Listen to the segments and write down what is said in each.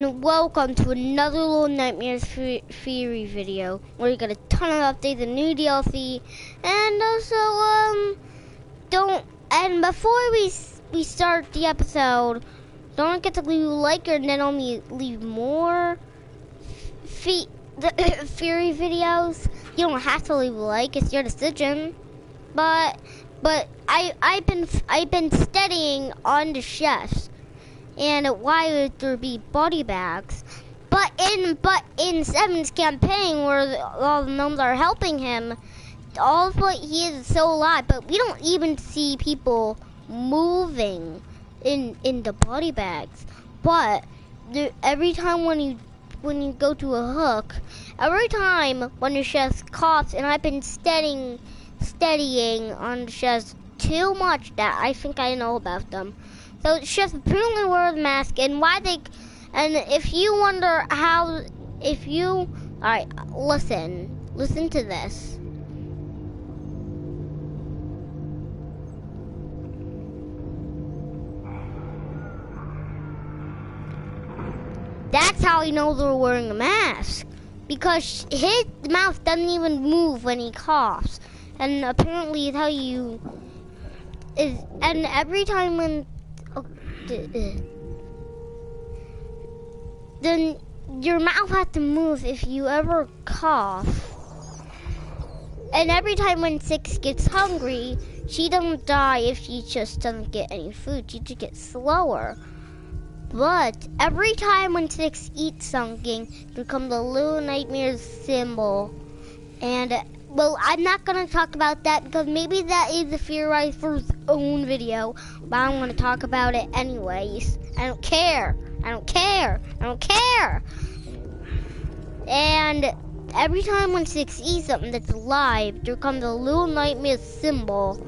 Welcome to another Little Nightmares Theory video where you got a ton of updates and new DLC, and also before we start the episode, don't forget to leave a like and then only leave more theory videos. You don't have to leave a like; it's your decision. But I've been studying on the chefs. And why would there be body bags? But in Seven's campaign, where all the gnomes are helping him, all of what he is so alive. But we don't even see people moving in the body bags. But every time when you go to a hook, every time when the chef coughs, and I've been studying on the chefs too much that I think I know about them. So chefs apparently wear the mask, and if you wonder alright, listen to this. That's how you know they're wearing a mask, because his mouth doesn't even move when he coughs, and apparently it's how you is. And every time when then your mouth has to move if you ever cough. And every time when Six gets hungry, she doesn't die if she just doesn't get any food. She just gets slower. But every time when Six eats something, there comes a Little Nightmares symbol. And well, I'm not gonna talk about that because maybe that is a Theorizer's own video, but I'm gonna talk about it anyways. I don't care. And every time when Six eats something that's alive, there comes a Little Nightmare symbol,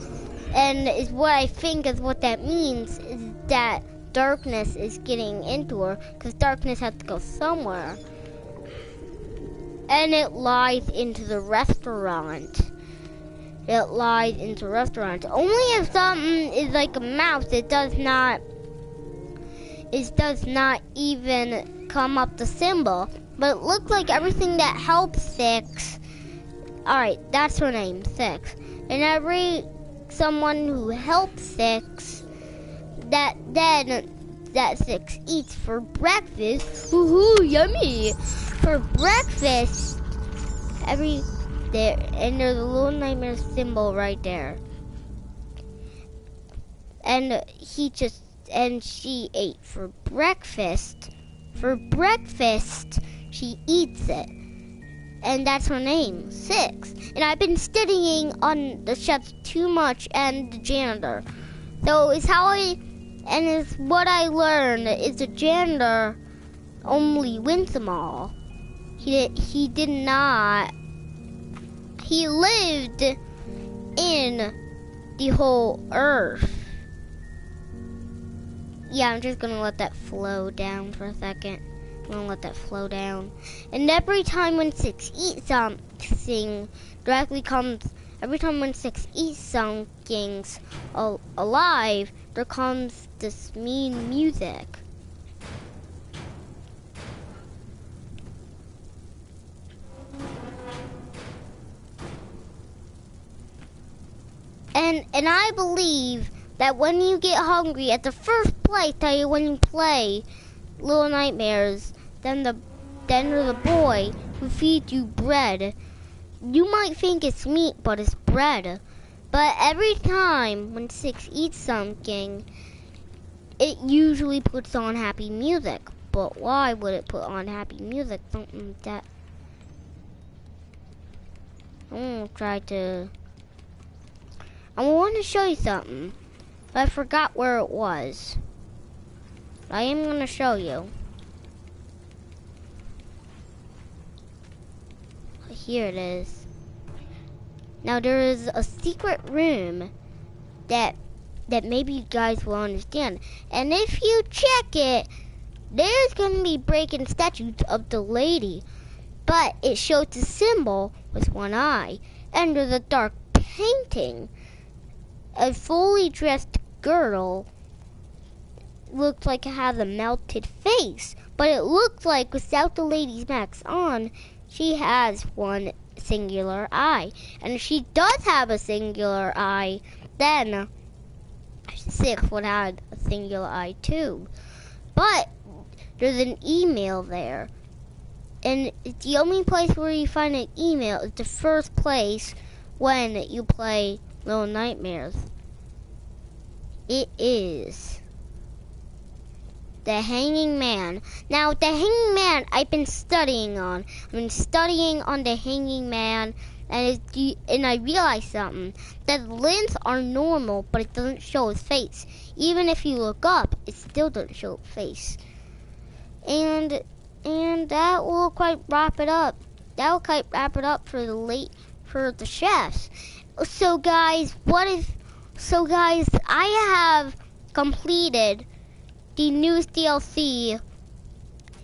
and is what I think is what that means is that darkness is getting into her, because darkness has to go somewhere. And it lies into the restaurant. Only if something is like a mouse, it does not even come up the symbol. But it looks like everything that helps Six. Alright, that's her name, Six. And someone who helps Six, that Six eats for breakfast. Woohoo, yummy! For breakfast, and there's a Little Nightmare symbol right there. And she ate for breakfast. For breakfast, she eats it. And that's her name, Six. And I've been studying on the chefs too much and the janitor. So it's what I learned is the janitor only wins them all. He did not. He lived in the whole earth. Yeah, I'm just gonna let that flow down for a second. I'm gonna let that flow down. And every time when Six eats something, every time when Six eats something alive, there comes this mean music. And I believe that when you get hungry, at the first place when you play Little Nightmares, then there's the boy who feeds you bread. You might think it's meat, but it's bread. But every time when Six eats something, it usually puts on happy music. But why would it put on happy music? Something that I want to show you something, but I forgot where it was. I am going to show you. Here it is. Now there is a secret room that maybe you guys will understand. And if you check it, there's going to be breaking statues of the lady. But it shows the symbol with one eye. And there's a dark painting. A fully dressed girl looks like it has a melted face, but it looks like without the lady's mask on, she has one singular eye. And if she does have a singular eye, then 6 would have a singular eye too. But there's an email there. And it's the only place where you find an email is the first place when you play Little Nightmares. It is the Hanging Man. Now, the Hanging Man I've been studying on. I've been studying on the Hanging Man, and I realized something. That limbs are normal, but it doesn't show his face. Even if you look up, it still doesn't show his face. And that will quite wrap it up. That will quite wrap it up for the chefs. So guys, I have completed the newest DLC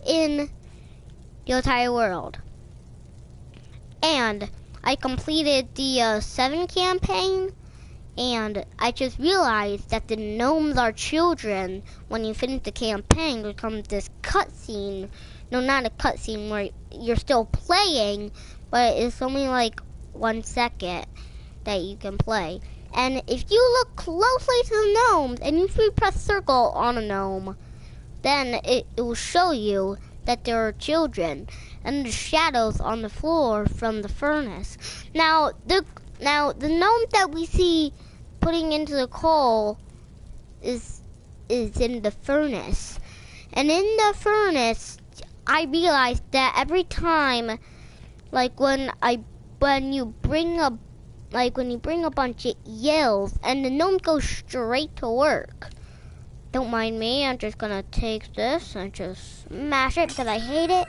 in the entire world. And I completed the 7 campaign, and I just realized that the gnomes are children. When you finish the campaign, there comes this cutscene. No, not a cutscene where you're still playing, but it's only like 1 second that you can play. And if you look closely to the gnomes, and if you press circle on a gnome, then it will show you that there are children and the shadows on the floor from the furnace. Now the gnome that we see putting into the coal is in the furnace. And in the furnace, I realized that every time, like when you bring a bunch, it yells, and the gnome goes straight to work. Don't mind me, I'm just gonna take this and just smash it because I hate it.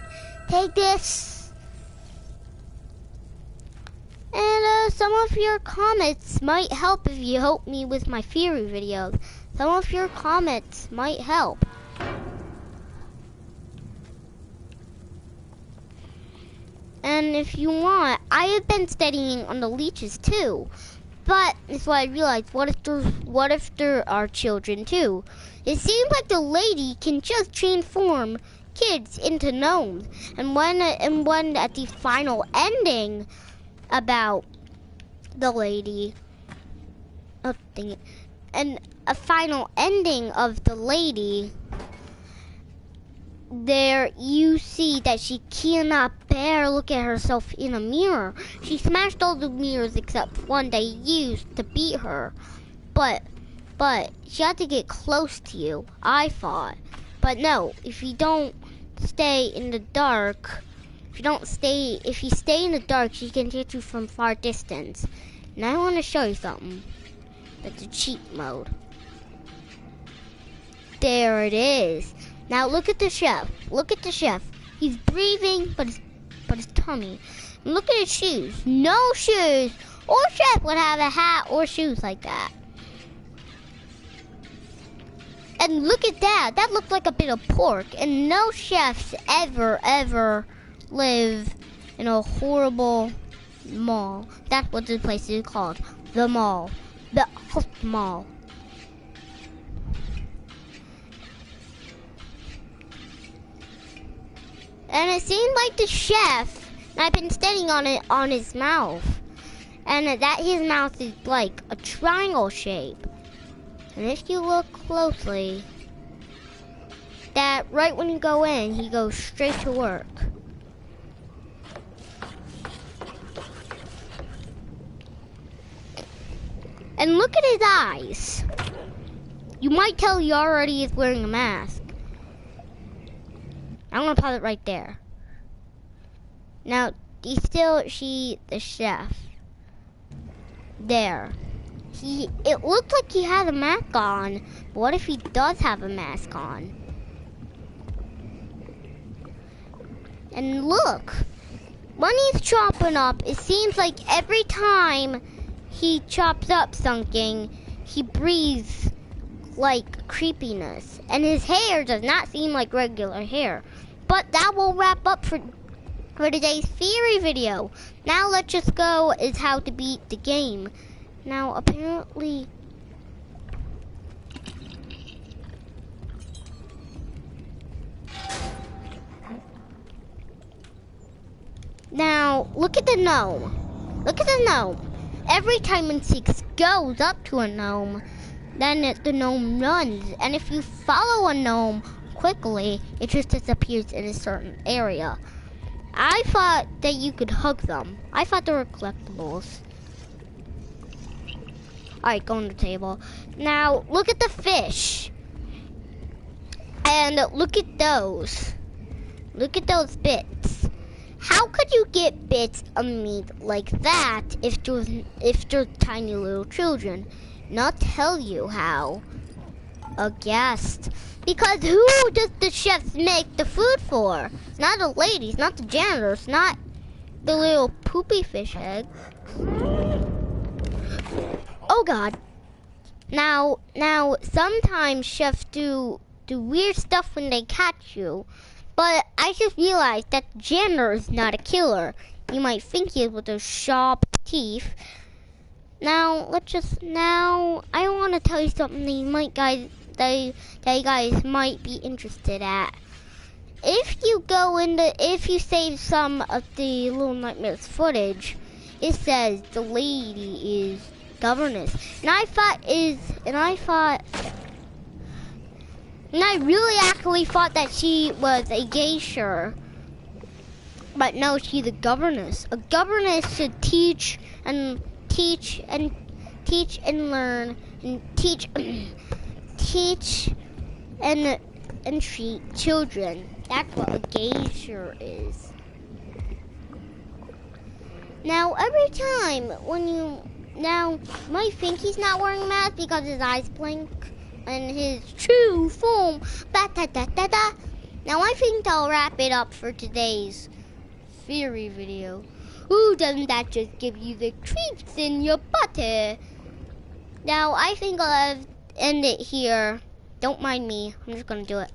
Take this. And some of your comments might help if you help me with my theory videos. Some of your comments might help. And if you want, I have been studying on the leeches too. But that's why I realized, what if there are children too? It seems like the lady can just transform kids into gnomes. And when at the final ending about the lady, and a final ending of the lady, there you see that she cannot bear look at herself in a mirror. She smashed all the mirrors except one they used to beat her. But she had to get close to you, I thought. But no, if you don't stay in the dark, if you stay in the dark, she can hit you from far distance. And I want to show you something. That's a cheat mode. There it is. Now look at the chef. Look at the chef. He's breathing, but his tummy. And look at his shoes. No shoes. Or chef would have a hat or shoes like that. And look at that. That looked like a bit of pork. And no chefs ever live in a horrible mall. That's what this place is called. The mall. The mall. And it seemed like the chef, and I've been studying on it, on his mouth. And that his mouth is like a triangle shape. And if you look closely, that right when you go in, he goes straight to work. And look at his eyes. You might tell he already is wearing a mask. I'm gonna pause it right there. Now, the chef. There. It looked like he had a mask on. But what if he does have a mask on? And look, when he's chopping up, it seems like every time he chops up something, he breathes like creepiness. And his hair does not seem like regular hair. But that will wrap up for today's theory video. Now let's just go is how to beat the game. Now apparently Now, look at the gnome. Look at the gnome. Every time when Six goes up to a gnome, then the gnome runs. And if you follow a gnome quickly, it just disappears in a certain area. I thought that you could hug them. I thought they were collectibles. Alright, go on the table. Now, look at the fish. And look at those. Look at those bits. How could you get bits of meat like that if they're tiny little children? Not tell you how. A guest. Because who does the chefs make the food for? Not the ladies, not the janitors, not the little poopy fish eggs. Oh God. Now, sometimes chefs do weird stuff when they catch you. But I just realized that the janitor is not a killer. You might think he is with those sharp teeth. Now, I want to tell you something that you guys might be interested at. If you save some of the Little Nightmares footage, it says the lady is governess. And I really actually thought that she was a geisha. But no, she's a governess. A governess should teach and learn and teach and treat children. That's what a geisha is. Now every time now might think he's not wearing a mask because his eyes blink and his true form. Now I think I'll wrap it up for today's theory video. Ooh, doesn't that just give you the creeps in your butt? Now I think I'll end it here. Don't mind me. I'm just gonna do it.